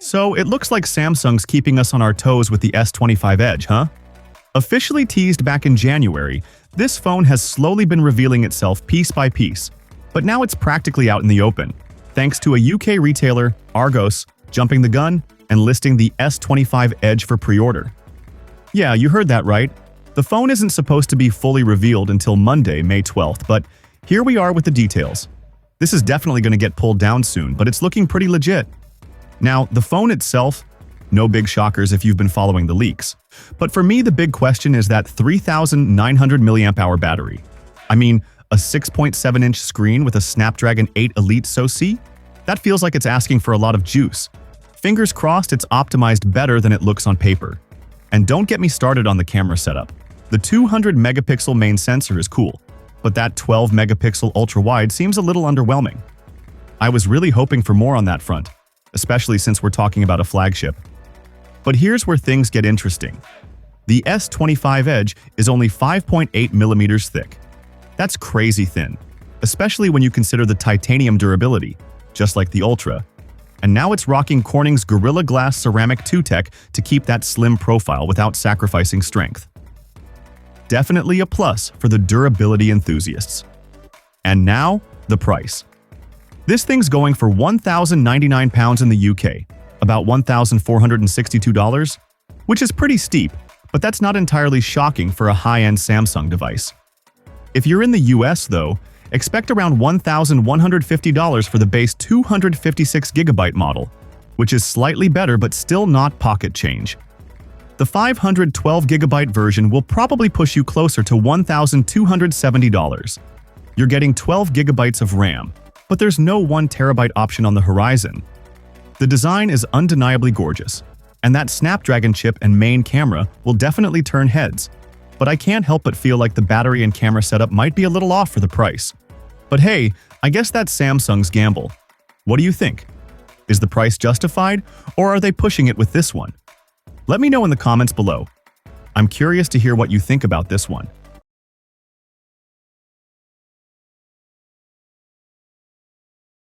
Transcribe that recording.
So it looks like Samsung's keeping us on our toes with the S25 Edge, huh? Officially teased back in January, this phone has slowly been revealing itself piece by piece, but now it's practically out in the open, thanks to a UK retailer, Argos, jumping the gun and listing the S25 Edge for pre-order. Yeah, you heard that right. The phone isn't supposed to be fully revealed until Monday, May 12th, but here we are with the details. This is definitely going to get pulled down soon, but it's looking pretty legit. Now, the phone itself, no big shockers if you've been following the leaks. But for me, the big question is that 3,900 mAh battery. I mean, a 6.7-inch screen with a Snapdragon 8 Elite SoC? That feels like it's asking for a lot of juice. Fingers crossed it's optimized better than it looks on paper. And don't get me started on the camera setup. The 200-megapixel main sensor is cool, but that 12-megapixel ultra-wide seems a little underwhelming. I was really hoping for more on that front, especially since we're talking about a flagship. But here's where things get interesting. The S25 Edge is only 5.8 millimeters thick. That's crazy thin, especially when you consider the titanium durability, just like the Ultra. And now it's rocking Corning's Gorilla Glass Ceramic 2 tech to keep that slim profile without sacrificing strength. Definitely a plus for the durability enthusiasts. And now, the price. This thing's going for £1,099 in the UK, about $1,462, which is pretty steep, but that's not entirely shocking for a high-end Samsung device. If you're in the US, though, expect around $1,150 for the base 256GB model, which is slightly better but still not pocket change. The 512GB version will probably push you closer to $1,270. You're getting 12GB of RAM, but there's no 1TB option on the horizon. The design is undeniably gorgeous, and that Snapdragon chip and main camera will definitely turn heads, but I can't help but feel like the battery and camera setup might be a little off for the price. But hey, I guess that's Samsung's gamble. What do you think? Is the price justified, or are they pushing it with this one? Let me know in the comments below. I'm curious to hear what you think about this one.